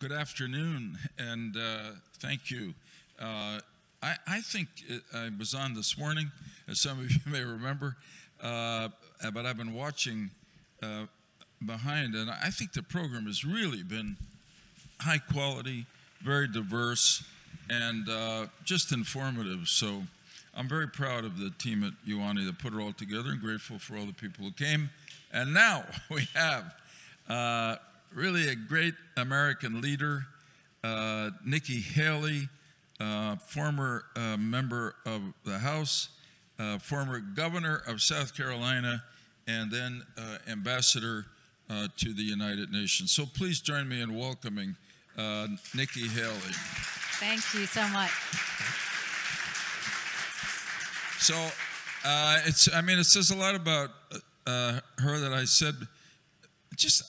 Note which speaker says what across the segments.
Speaker 1: Good afternoon, and thank you. I think I was on this morning, as some of you may remember, but I've been watching behind, and I think the program has really been high quality, very diverse, and just informative. So I'm very proud of the team at UANI that put it all together, and grateful for all the people who came. And now we have really a great American leader, Nikki Haley, former member of the House, former governor of South Carolina, and then ambassador to the United Nations. So please join me in welcoming Nikki Haley.
Speaker 2: Thank you so much.
Speaker 1: So it says a lot about her that I said,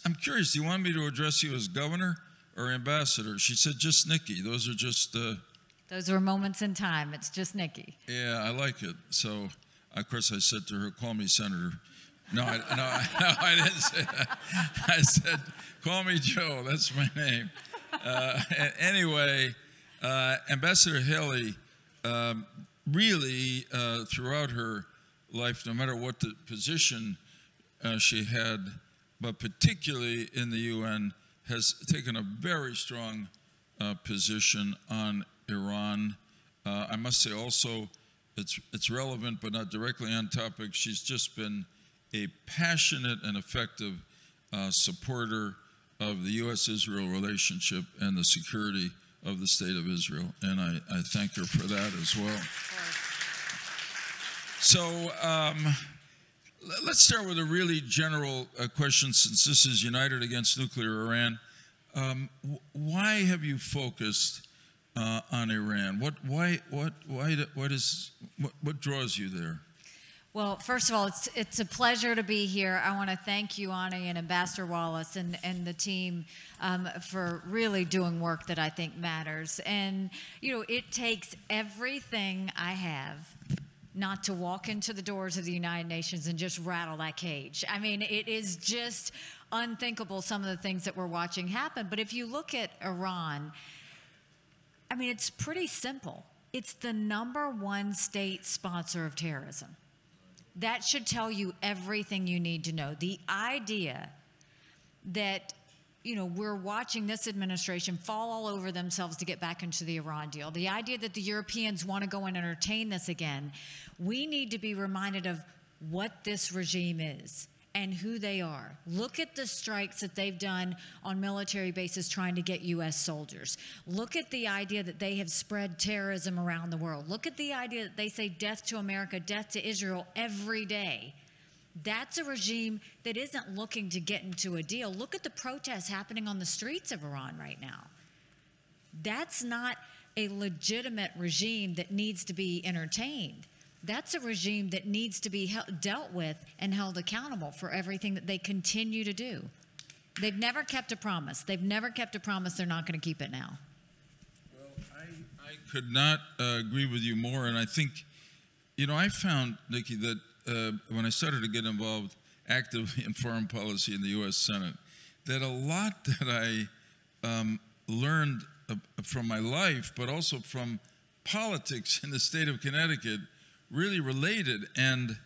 Speaker 1: I'm curious, do you want me to address you as governor or ambassador? She said, just Nikki. Those are just...
Speaker 2: Those were moments in time. It's just Nikki.
Speaker 1: Yeah, I like it. So, of course, I said to her, call me Senator. No, I didn't say that. I said, call me Joe. That's my name. Anyway, Ambassador Haley really, throughout her life, no matter what the position she had, but particularly in the UN, has taken a very strong position on Iran. I must say also, it's relevant but not directly on topic. She's just been a passionate and effective supporter of the U.S.-Israel relationship and the security of the State of Israel, and I thank her for that as well. So let's start with a really general question, since this is United Against Nuclear Iran. Why have you focused on Iran? What draws you there?
Speaker 2: Well, first of all, it's a pleasure to be here. I want to thank UANI and Ambassador Wallace and the team for really doing work that I think matters. And, you know, it takes everything I have not to walk into the doors of the United Nations and just rattle that cage. I mean, it is just unthinkable, some of the things that we're watching happen. But if you look at Iran, I mean, it's pretty simple. It's the #1 state sponsor of terrorism. That should tell you everything you need to know. The idea that, you know, we're watching this administration fall all over themselves to get back into the Iran deal, the idea that the Europeans want to go and entertain this again, we need to be reminded of what this regime is and who they are. Look at the strikes that they've done on military bases trying to get U.S. soldiers. Look at the idea that they have spread terrorism around the world. Look at the idea that they say death to America, death to Israel every day. That's a regime that isn't looking to get into a deal. Look at the protests happening on the streets of Iran right now. That's not a legitimate regime that needs to be entertained. That's a regime that needs to be dealt with and held accountable for everything that they continue to do. They've never kept a promise. They've never kept a promise. They're not going to keep it now.
Speaker 1: Well, I could not agree with you more. And I think, you know, I found, Nikki, that when I started to get involved actively in foreign policy in the U.S. Senate, that a lot that I learned from my life, but also from politics in the state of Connecticut, really related. And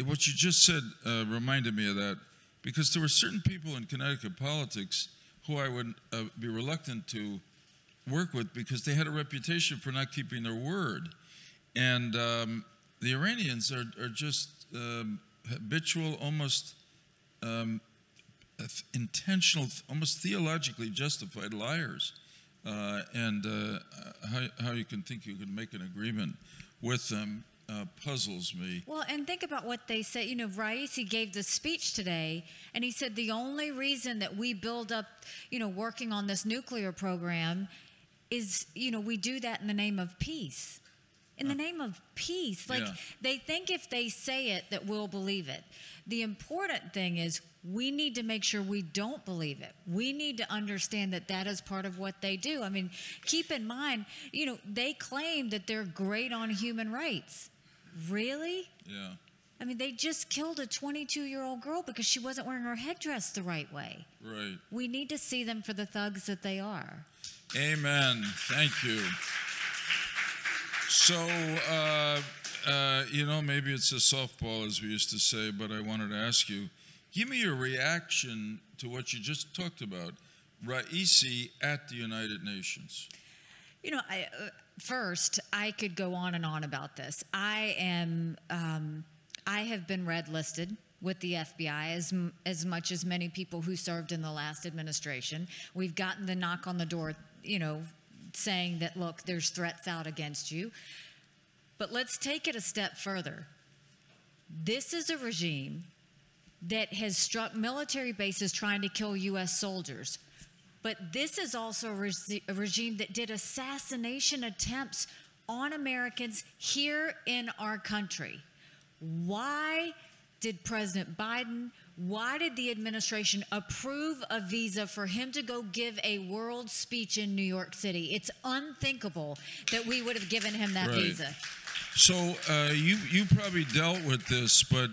Speaker 1: what you just said reminded me of that, because there were certain people in Connecticut politics who I would be reluctant to work with because they had a reputation for not keeping their word. And the Iranians are just habitual, almost intentional, almost theologically justified liars. And how you can think you can make an agreement with them puzzles me.
Speaker 2: Well, and think about what they said. You know, Raisi gave the speech today, and he said the only reason that we build up, you know, working on this nuclear program is, you know, we do that in the name of peace. In the name of peace. Like, they think if they say it that we'll believe it. The important thing is we need to make sure we don't believe it. We need to understand that that is part of what they do. I mean, keep in mind, you know, they claim that they're great on human rights. Really?
Speaker 1: Yeah.
Speaker 2: I mean, they just killed a 22-year-old girl because she wasn't wearing her headdress the right way.
Speaker 1: Right.
Speaker 2: We need to see them for the thugs that they are.
Speaker 1: Amen. Thank you. So, maybe it's a softball, as we used to say, but I wanted to ask you, give me your reaction to what you just talked about, Raisi at the United Nations.
Speaker 2: First, I could go on and on about this. I have been red listed with the FBI as much as many people who served in the last administration. We've gotten the knock on the door, saying that, look, there's threats out against you. But let's take it a step further. This is a regime that has struck military bases trying to kill U.S. soldiers. But this is also a regime that did assassination attempts on Americans here in our country. Why did President Biden, why did the administration approve a visa for him to go give a world speech in New York City? It's unthinkable that we would have given him that visa.
Speaker 1: So you probably dealt with this, but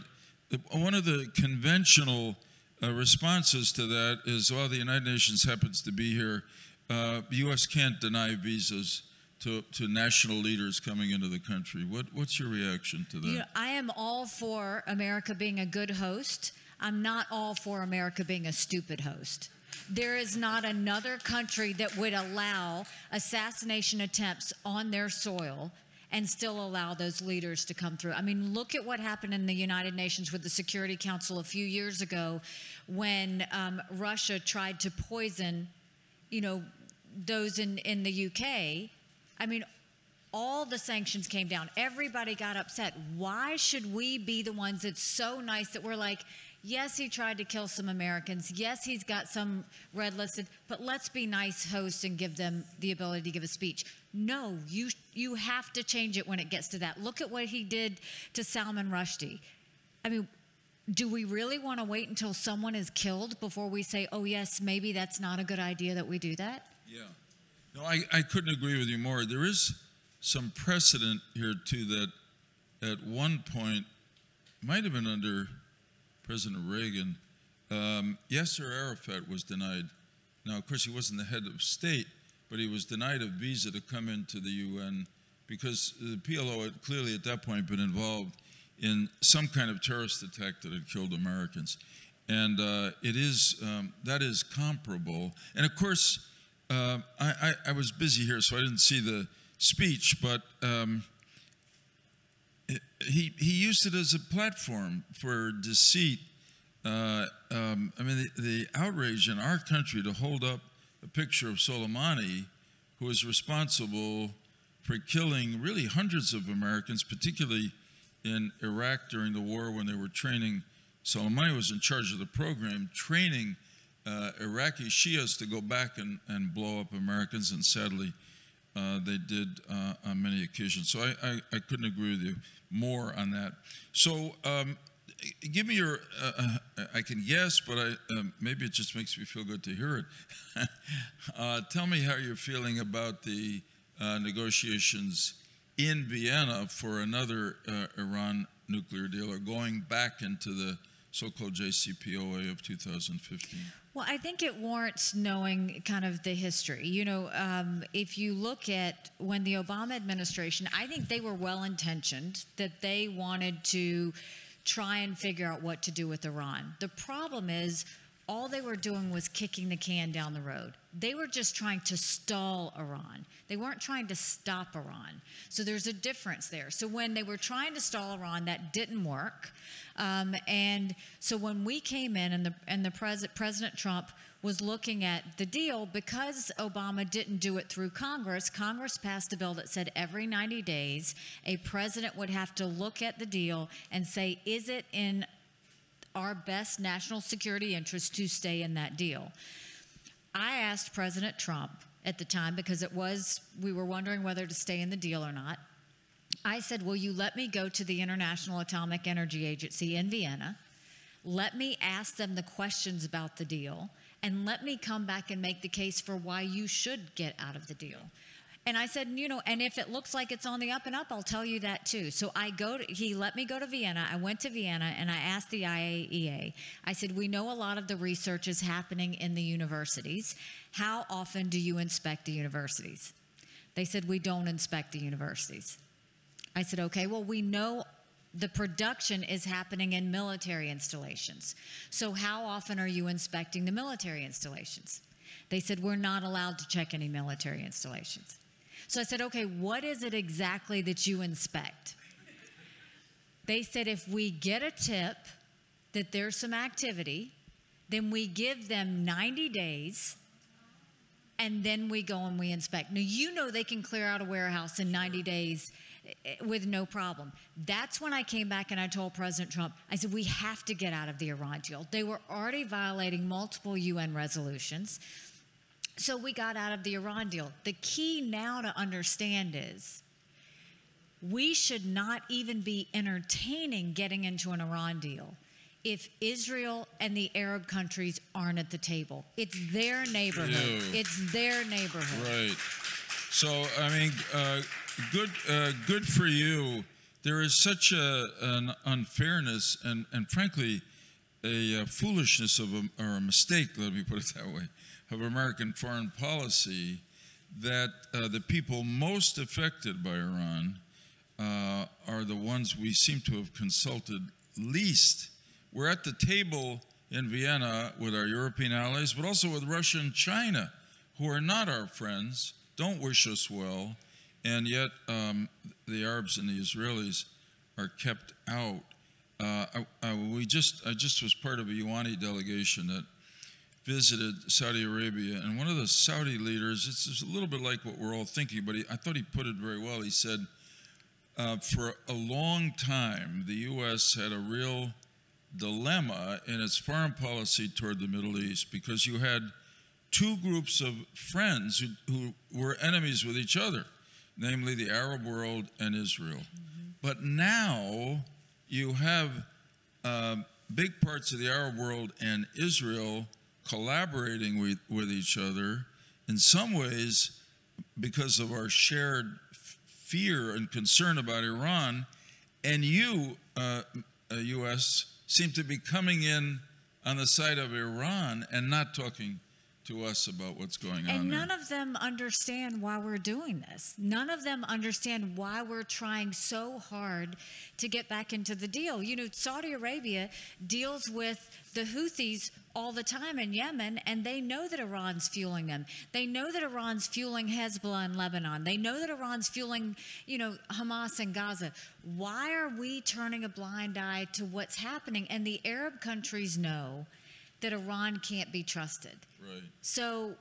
Speaker 1: one of the conventional responses to that is, well, the United Nations happens to be here. The U.S. can't deny visas to national leaders coming into the country. What's your reaction to that?
Speaker 2: I am all for America being a good host. I'm not all for America being a stupid host. There is not another country that would allow assassination attempts on their soil and still allow those leaders to come through. I mean, look at what happened in the United Nations with the Security Council a few years ago when Russia tried to poison, those in the UK. I mean, all the sanctions came down. Everybody got upset. Why should we be the ones that's so nice that we're like, yes, he tried to kill some Americans. Yes, he's got some red listed, but let's be nice hosts and give them the ability to give a speech. No, you have to change it when it gets to that. Look at what he did to Salman Rushdie. I mean, do we really want to wait until someone is killed before we say, oh, yes, maybe that's not a good idea that we do that?
Speaker 1: Yeah. No, I couldn't agree with you more. There is some precedent here, too, that at one point, might have been under President Reagan, Yasser Arafat was denied. Now, of course, he wasn't the head of state, but he was denied a visa to come into the UN because the PLO had clearly at that point been involved in some kind of terrorist attack that had killed Americans. And that is comparable. And of course, I was busy here, so I didn't see the speech, but he used it as a platform for deceit. I mean, the outrage in our country to hold up a picture of Soleimani, who was responsible for killing really hundreds of Americans, particularly in Iraq during the war when they were training. Soleimani was in charge of the program, training Iraqi Shias to go back and blow up Americans, and sadly, they did on many occasions. So I couldn't agree with you more on that. So give me your, I can guess, but maybe it just makes me feel good to hear it. Tell me how you're feeling about the negotiations in Vienna for another Iran nuclear deal, or going back into the so-called JCPOA of 2015.
Speaker 2: Well, I think it warrants knowing kind of the history. If you look at when the Obama administration, I think they were well-intentioned, that they wanted to try and figure out what to do with Iran. The problem is all they were doing was kicking the can down the road. They were just trying to stall Iran. They weren't trying to stop Iran. So there's a difference there. So when they were trying to stall Iran, that didn't work. And so when we came in and President Trump was looking at the deal, because Obama didn't do it through Congress, Congress passed a bill that said every 90 days, a president would have to look at the deal and say, is it in our best national security interest to stay in that deal? I asked President Trump at the time, because we were wondering whether to stay in the deal or not. I said, will you let me go to the International Atomic Energy Agency in Vienna, let me ask them the questions about the deal, and let me come back and make the case for why you should get out of the deal. And I said, and if it looks like it's on the up and up, I'll tell you that too. So he let me go to Vienna. I went to Vienna and I asked the IAEA. I said, we know a lot of the research is happening in the universities. How often do you inspect the universities? They said, we don't inspect the universities. I said, okay, well, we know the production is happening in military installations. So how often are you inspecting the military installations? They said, we're not allowed to check any military installations. So I said, okay, what is it exactly that you inspect? They said, if we get a tip that there's some activity, then we give them 90 days, and then we go and we inspect. Now, they can clear out a warehouse in 90 days with no problem. That's when I came back and I told President Trump, I said, we have to get out of the Iran deal. They were already violating multiple UN resolutions. So we got out of the Iran deal. The key now to understand is we should not even be entertaining getting into an Iran deal if Israel and the Arab countries aren't at the table. It's their neighborhood. It's their neighborhood.
Speaker 1: Right. So, I mean, good for you. There is such an unfairness and frankly, a foolishness or a mistake, let me put it that way, of American foreign policy that the people most affected by Iran are the ones we seem to have consulted least. We're at the table in Vienna with our European allies, but also with Russia and China, who are not our friends, don't wish us well, and yet the Arabs and the Israelis are kept out. I just was part of a UANI delegation that visited Saudi Arabia, and one of the Saudi leaders, it's a little bit like what we're all thinking, but I thought he put it very well. He said, for a long time, the U.S. had a real dilemma in its foreign policy toward the Middle East because you had two groups of friends who were enemies with each other, namely the Arab world and Israel. Mm-hmm. But now you have big parts of the Arab world and Israel collaborating with each other in some ways because of our shared fear and concern about Iran, and you, U.S., seem to be coming in on the side of Iran and not talking to us about what's going on
Speaker 2: and
Speaker 1: there.
Speaker 2: none of them understand why we're doing this. None of them understand why we're trying so hard to get back into the deal. Saudi Arabia deals with the Houthis all the time in Yemen, and they know that Iran's fueling them. They know that Iran's fueling Hezbollah in Lebanon. They know that Iran's fueling, Hamas in Gaza. Why are we turning a blind eye to what's happening? And the Arab countries know that Iran can't be trusted.
Speaker 1: Right.
Speaker 2: So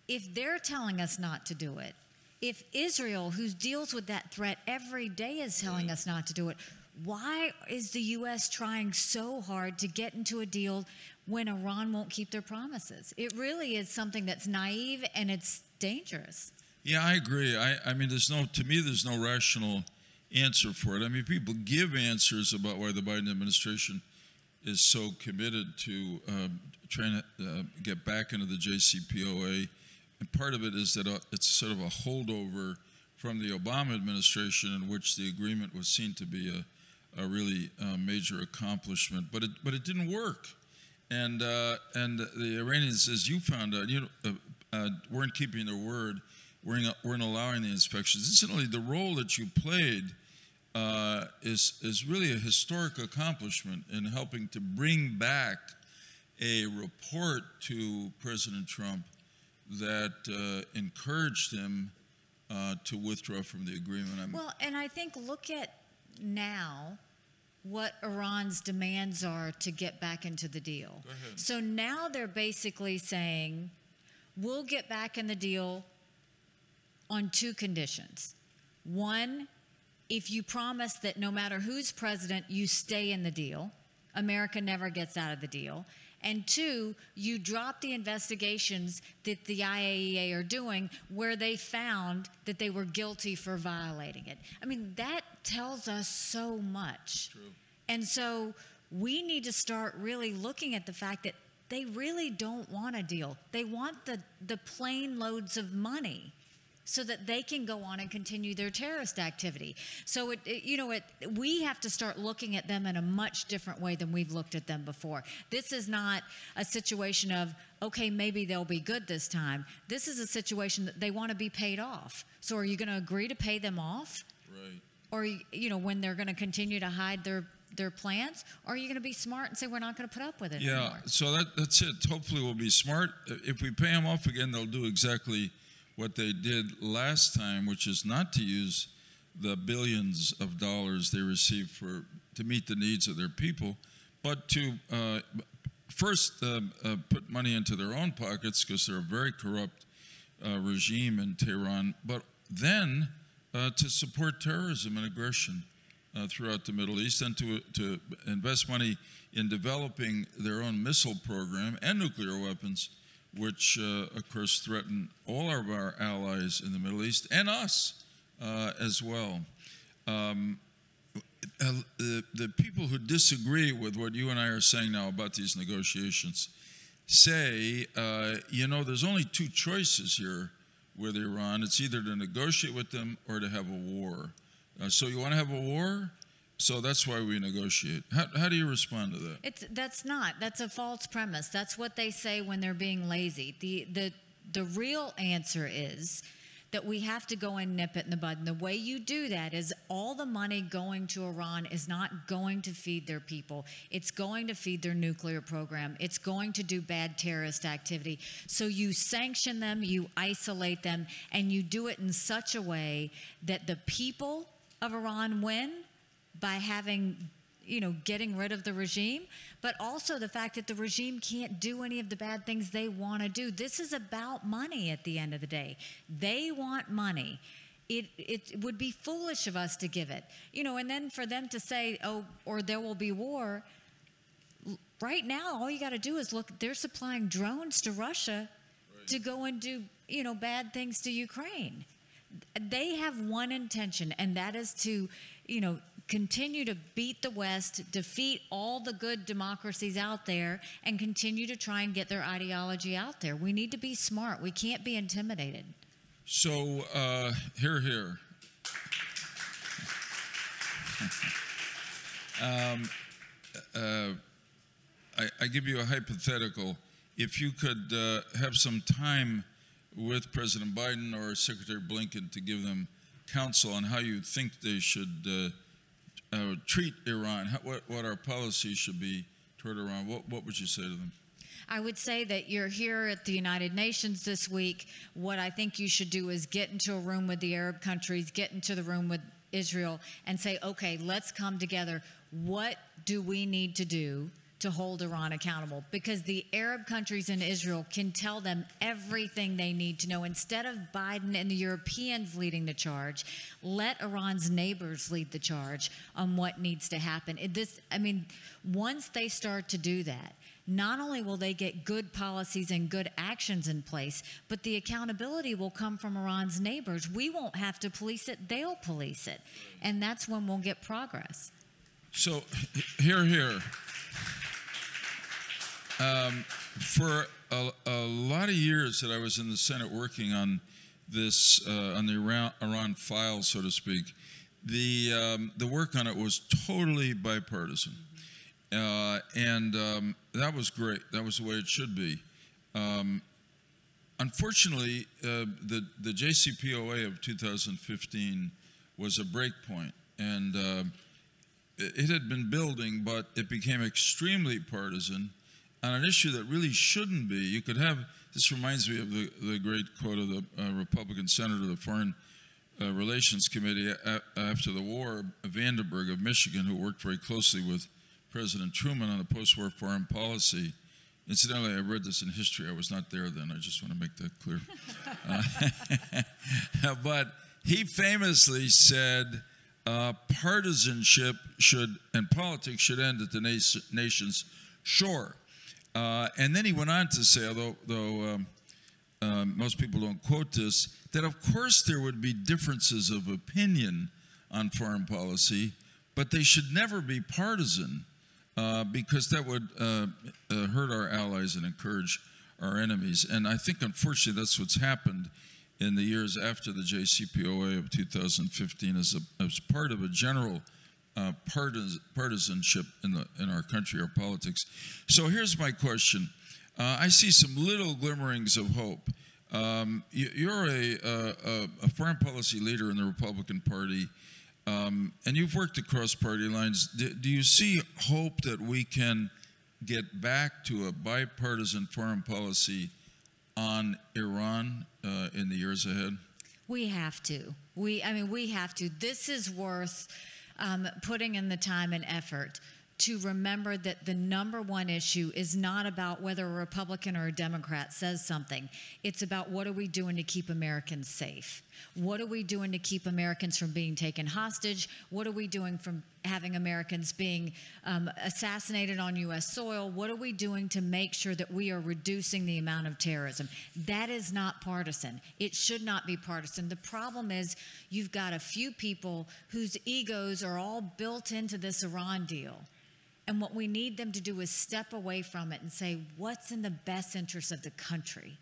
Speaker 2: if they're telling us not to do it, if Israel, who deals with that threat every day, is telling us not to do it, why is the U.S. trying so hard to get into a deal when Iran won't keep their promises? It really is something that's naive and it's dangerous.
Speaker 1: Yeah, I agree. I mean, to me, there's no rational answer for it. I mean, people give answers about why the Biden administration is so committed to trying to get back into the JCPOA. And part of it is that it's sort of a holdover from the Obama administration in which the agreement was seen to be a really major accomplishment. But it didn't work. And the Iranians, as you found out, weren't keeping their word, weren't allowing the inspections. Incidentally, the role that you played is really a historic accomplishment in helping to bring back a report to President Trump that encouraged him to withdraw from the agreement.
Speaker 2: Well, and I think look at now what Iran's demands are to get back into the deal.
Speaker 1: Go ahead.
Speaker 2: So now they're basically saying, we'll get back in the deal on two conditions. One, if you promise that no matter who's president, you stay in the deal, America never gets out of the deal. And two, you drop the investigations that the IAEA are doing where they found that they were guilty for violating it. I mean, that tells us so much.
Speaker 1: True.
Speaker 2: And so we need to start really looking at the fact that they really don't want a deal. They want the plane loads of money. so that they can go on and continue their terrorist activity. So, we have to start looking at them in a much different way than we've looked at them before. This is not a situation of, okay, maybe they'll be good this time. This is a situation that they want to be paid off. So are you going to agree to pay them off?
Speaker 1: Right.
Speaker 2: Or, when they're going to continue to hide their plans? Or are you going to be smart and say, we're not going to put up with it anymore?
Speaker 1: Yeah, so that's it. Hopefully we'll be smart. If we pay them off again, they'll do exactly what they did last time, which is not to use the billions of dollars they received to meet the needs of their people, but to first put money into their own pockets, because they're a very corrupt regime in Tehran, but then to support terrorism and aggression throughout the Middle East, and to invest money in developing their own missile program and nuclear weapons, which, of course, threaten all of our allies in the Middle East and us as well. The people who disagree with what you and I are saying now about these negotiations say, there's only two choices here with Iran. It's either to negotiate with them or to have a war. So you want to have a war? So that's why we negotiate. How do you respond to that?
Speaker 2: That's a false premise. That's what they say when they're being lazy. The real answer is that we have to go and nip it in the bud. And the way you do that is all the money going to Iran is not going to feed their people. It's going to feed their nuclear program. It's going to do bad terrorist activity. So you sanction them, you isolate them, and you do it in such a way that the people of Iran win by getting rid of the regime, but also the fact that the regime can't do any of the bad things they want to do. This is about money at the end of the day. They want money. It would be foolish of us to give it. And then for them to say, oh, or there will be war. Right now, all you got to do is look, they're supplying drones to Russia to go and do, bad things to Ukraine. They have one intention, and that is to, continue to beat the West, defeat all the good democracies out there, and continue to try and get their ideology out there. We need to be smart. We can't be intimidated.
Speaker 1: So, here. I give you a hypothetical. If you could have some time with President Biden or Secretary Blinken to give them counsel on how you think they should treat Iran, what our policy should be toward Iran, what would you say to them?
Speaker 2: I would say that you're here at the United Nations this week. What I think you should do is get into a room with the Arab countries, get into the room with Israel, and say, okay, let's come together. What do we need to do to hold Iran accountable? Because the Arab countries and Israel can tell them everything they need to know. Instead of Biden and the Europeans leading the charge, let Iran's neighbors lead the charge on what needs to happen. Once they start to do that, not only will they get good policies and good actions in place, but the accountability will come from Iran's neighbors. We won't have to police it, they'll police it. And that's when we'll get progress.
Speaker 1: So, here. For a lot of years that I was in the Senate working on this, on the Iran file, so to speak, the work on it was totally bipartisan. And that was great. That was the way it should be. Unfortunately, the JCPOA of 2015 was a break point, and it had been building, but it became extremely partisan on an issue that really shouldn't be. You could have, this reminds me of the great quote of the Republican senator of the Foreign Relations Committee after the war, Vandenberg of Michigan, who worked very closely with President Truman on the post-war foreign policy. Incidentally, I read this in history. I was not there then. I just want to make that clear. But he famously said, partisanship and politics should end at the nation's shore. And then he went on to say, although most people don't quote this, that of course there would be differences of opinion on foreign policy, but they should never be partisan, because that would hurt our allies and encourage our enemies. And I think, unfortunately, that's what's happened in the years after the JCPOA of 2015 as part of a general partisanship in our country, our politics. So here's my question. I see some little glimmerings of hope. You're a foreign policy leader in the Republican Party, and you've worked across party lines. Do you see hope that we can get back to a bipartisan foreign policy on Iran in the years ahead?
Speaker 2: We have to. We have to. This is worth putting in the time and effort to remember that the number one issue is not about whether a Republican or a Democrat says something. It's about what are we doing to keep Americans safe? What are we doing to keep Americans from being taken hostage? What are we doing from having Americans being assassinated on U.S. soil? What are we doing to make sure that we are reducing the amount of terrorism? That is not partisan. It should not be partisan. The problem is you've got a few people whose egos are all built into this Iran deal. And what we need them to do is step away from it and say, what's in the best interest of the country?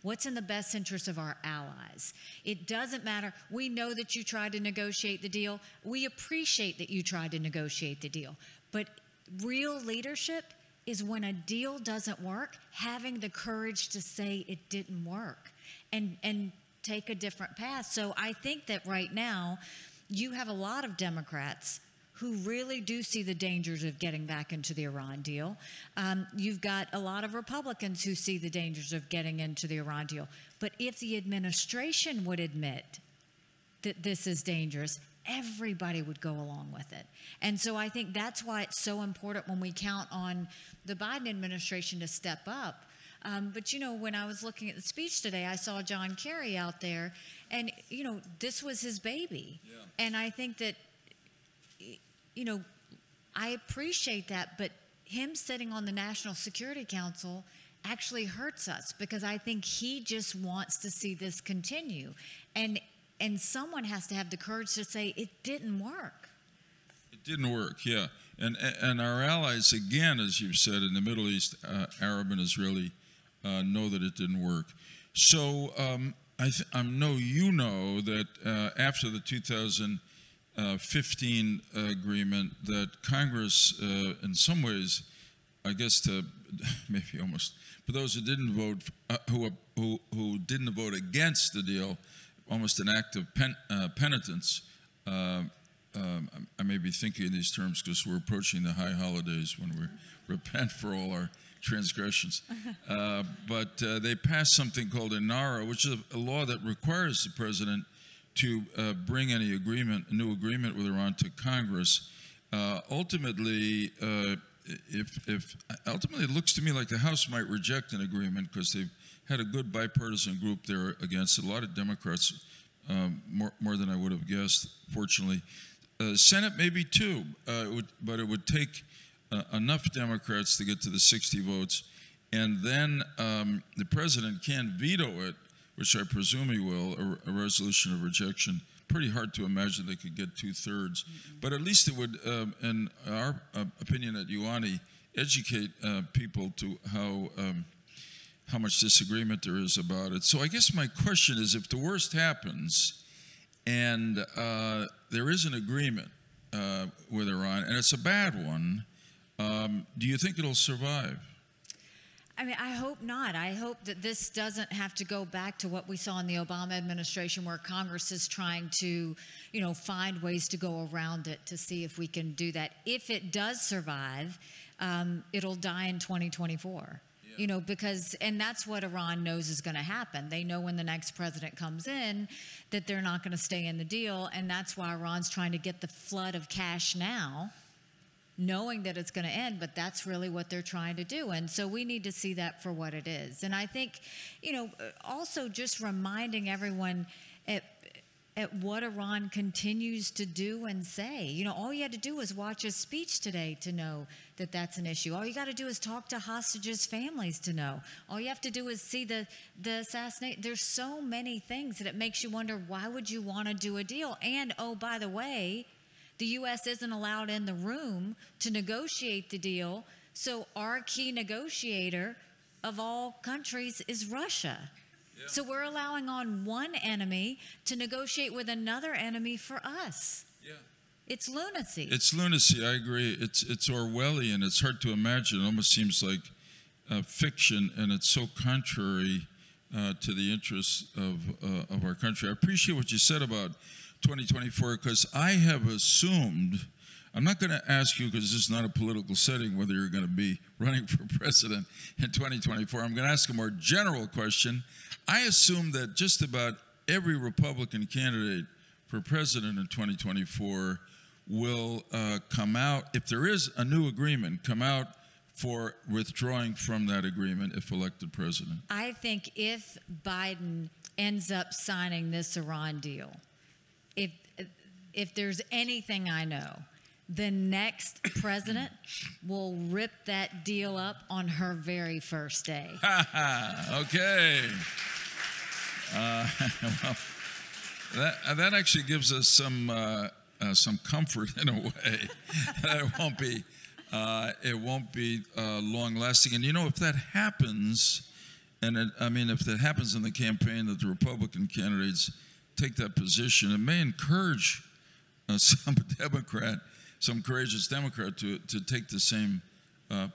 Speaker 2: What's in the best interest of our allies? It doesn't matter. We know that you tried to negotiate the deal. We appreciate that you tried to negotiate the deal. But real leadership is when a deal doesn't work, having the courage to say it didn't work and take a different path. So I think that right now you have a lot of Democrats who really do see the dangers of getting back into the Iran deal. You've got a lot of Republicans who see the dangers of getting into the Iran deal. But if the administration would admit that this is dangerous, everybody would go along with it. And so I think that's why it's so important when we count on the Biden administration to step up. But, you know, when I was looking at the speech today, I saw John Kerry out there, and, you know, this was his baby. Yeah. And I think that, you know, I appreciate that, but him sitting on the National Security Council actually hurts us because I think he just wants to see this continue. And someone has to have the courage to say it didn't work.
Speaker 1: It didn't work, yeah. And our allies, again, as you've said, in the Middle East, Arab and Israeli, know that it didn't work. So I know you know that after the 2015 agreement, that Congress, in some ways, I guess to maybe almost, for those who didn't vote, who didn't vote against the deal, almost an act of penitence. I may be thinking in these terms because we're approaching the high holidays when we repent for all our transgressions. But they passed something called INARA, which is a law that requires the president to bring any agreement, a new agreement with Iran, to Congress. Ultimately, ultimately, it looks to me like the House might reject an agreement because they've had a good bipartisan group there against it. A lot of Democrats, more than I would have guessed, fortunately. Senate maybe too, but it would take enough Democrats to get to the 60 votes. And then the president can veto it, which I presume he will, a resolution of rejection. Pretty hard to imagine they could get 2/3. Mm-hmm. But at least it would, in our opinion at UANI, educate people to how much disagreement there is about it. So I guess my question is, if the worst happens and there is an agreement with Iran, and it's a bad one, do you think it'll survive?
Speaker 2: I mean, I hope not. I hope that this doesn't have to go back to what we saw in the Obama administration, where Congress is trying to, you know, find ways to go around it to see if we can do that. If it does survive, it'll die in 2024. You know, because, and that's what Iran knows is going to happen. They know when the next president comes in that they're not going to stay in the deal, and that's why Iran's trying to get the flood of cash now, knowing that it's going to end, but that's really what they're trying to do. And so we need to see that for what it is. And I think, you know, also just reminding everyone at what Iran continues to do and say. You know, all you had to do was watch his speech today to know that that's an issue. All you got to do is talk to hostages' families to know. All you have to do is see the assassination. There's so many things that it makes you wonder, why would you want to do a deal? And, oh, by the way, the U.S. isn't allowed in the room to negotiate the deal, so our key negotiator of all countries is Russia. So we're allowing on one enemy to negotiate with another enemy for us.
Speaker 1: Yeah.
Speaker 2: It's lunacy.
Speaker 1: It's lunacy. I agree. It's Orwellian. It's hard to imagine. It almost seems like fiction, and it's so contrary to the interests of our country. I appreciate what you said about 2024, because I have assumed, I'm not going to ask you, because this is not a political setting, whether you're going to be running for president in 2024. I'm going to ask a more general question. I assume that just about every Republican candidate for president in 2024 will come out, if there is a new agreement, come out for withdrawing from that agreement if elected president.
Speaker 2: I think if Biden ends up signing this Iran deal, if there's anything I know, the next president will rip that deal up on her very first day.
Speaker 1: Okay. Well, that actually gives us some comfort in a way. It won't be long lasting. And you know, if that happens, if that happens in the campaign, that the Republican candidates take that position, it may encourage some courageous Democrat to take the same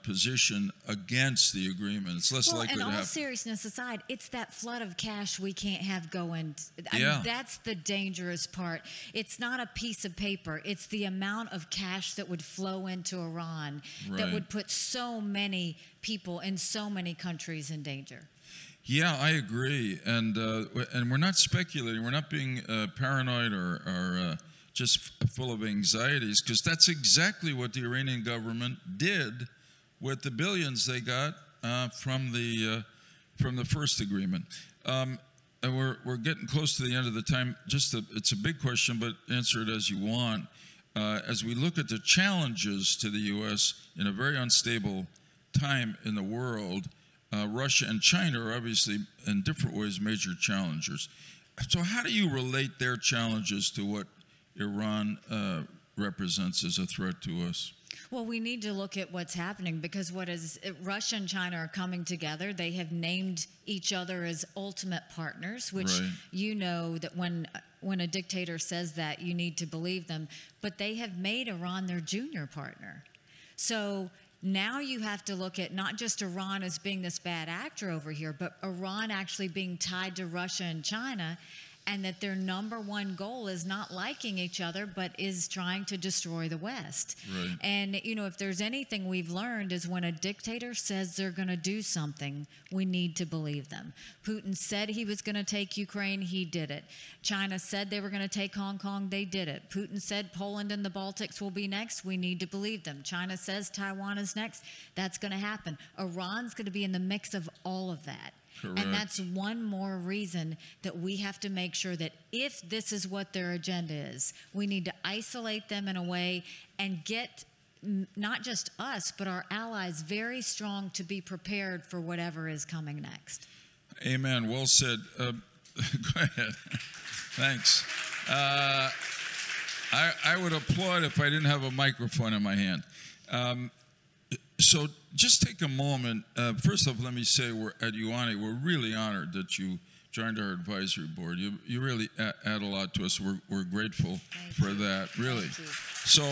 Speaker 1: position against the agreement. It's less likely to happen.
Speaker 2: And all seriousness aside, it's that flood of cash we can't have going. That's the dangerous part. It's not a piece of paper. It's the amount of cash that would flow into Iran that would put so many people in so many countries in danger.
Speaker 1: Yeah, I agree. And we're not speculating. We're not being paranoid or just full of anxieties, because that's exactly what the Iranian government did with the billions they got from the first agreement. And we're getting close to the end of the time. It's a big question, but answer it as you want. As we look at the challenges to the U.S. in a very unstable time in the world, Russia and China are obviously in different ways major challengers. So how do you relate their challenges to what Iran represents as a threat to us?
Speaker 2: Well, we need to look at what's happening, because Russia and China are coming together. They have named each other as ultimate partners, which you know that when a dictator says that, you need to believe them. But they have made Iran their junior partner. So now you have to look at not just Iran as being this bad actor over here, but Iran actually being tied to Russia and China, and that their number one goal is not liking each other, but is trying to destroy the West.
Speaker 1: Right.
Speaker 2: And, you know, if there's anything we've learned is when a dictator says they're going to do something, we need to believe them. Putin said he was going to take Ukraine, he did it. China said they were going to take Hong Kong, they did it. Putin said Poland and the Baltics will be next, we need to believe them. China says Taiwan is next, that's going to happen. Iran's going to be in the mix of all of that.
Speaker 1: Correct.
Speaker 2: And that's one more reason that we have to make sure that if this is what their agenda is, we need to isolate them in a way and get not just us, but our allies very strong to be prepared for whatever is coming next.
Speaker 1: Amen. Well said. Go ahead. Thanks. I would applaud if I didn't have a microphone in my hand. So just take a moment. First off, let me say we're at UANI. We're really honored that you joined our advisory board. You really add a lot to us. We're grateful for that, really. So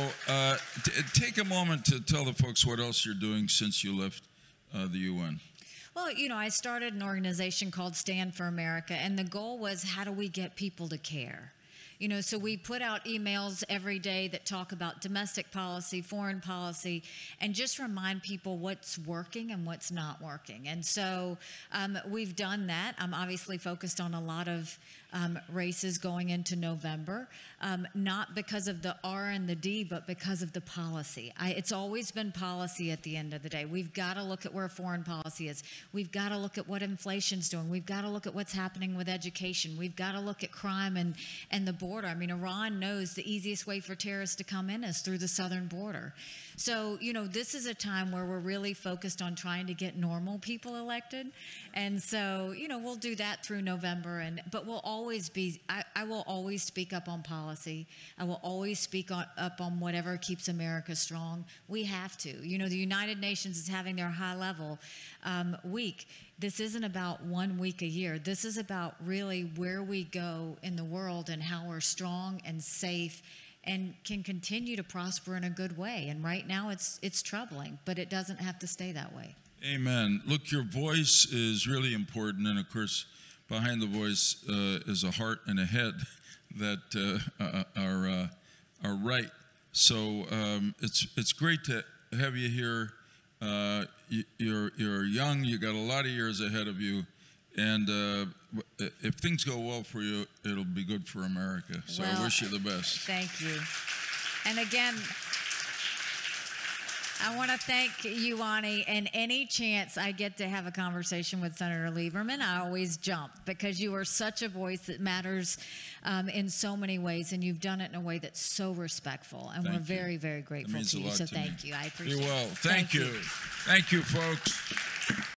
Speaker 1: take a moment to tell the folks what else you're doing since you left the UN.
Speaker 2: Well, you know, I started an organization called Stand for America, and the goal was, how do we get people to care? You know, so we put out emails every day that talk about domestic policy, foreign policy, and just remind people what's working and what's not working. And so we've done that. I'm obviously focused on a lot of races going into November, not because of the R and the D, but because of the policy. It's always been policy at the end of the day. We've got to look at where foreign policy is. We've got to look at what inflation's doing. We've got to look at what's happening with education. We've got to look at crime and the border. I mean, Iran knows the easiest way for terrorists to come in is through the southern border. So, you know, this is a time where we're really focused on trying to get normal people elected. And so, you know, we'll do that through November. But we'll always be, I will always speak up on policy. I will always speak up on whatever keeps America strong. We have to. You know, the United Nations is having their high level week. This isn't about 1 week a year. This is about really where we go in the world and how we're strong and safe and can continue to prosper in a good way. And right now it's troubling, but it doesn't have to stay that way.
Speaker 1: Amen. Look, your voice is really important, and of course, behind the voice is a heart and a head that are right. So it's great to have you here. You're young. You got a lot of years ahead of you, and if things go well for you, it'll be good for America. So I wish you the best.
Speaker 2: Thank you. And again, I want to thank UANI, and any chance I get to have a conversation with Senator Lieberman, I always jump, because you are such a voice that matters in so many ways, and you've done it in a way that's so respectful, and we're very, very grateful to you. So thank you. I appreciate it.
Speaker 1: You're well. Thank you. Thank you, folks.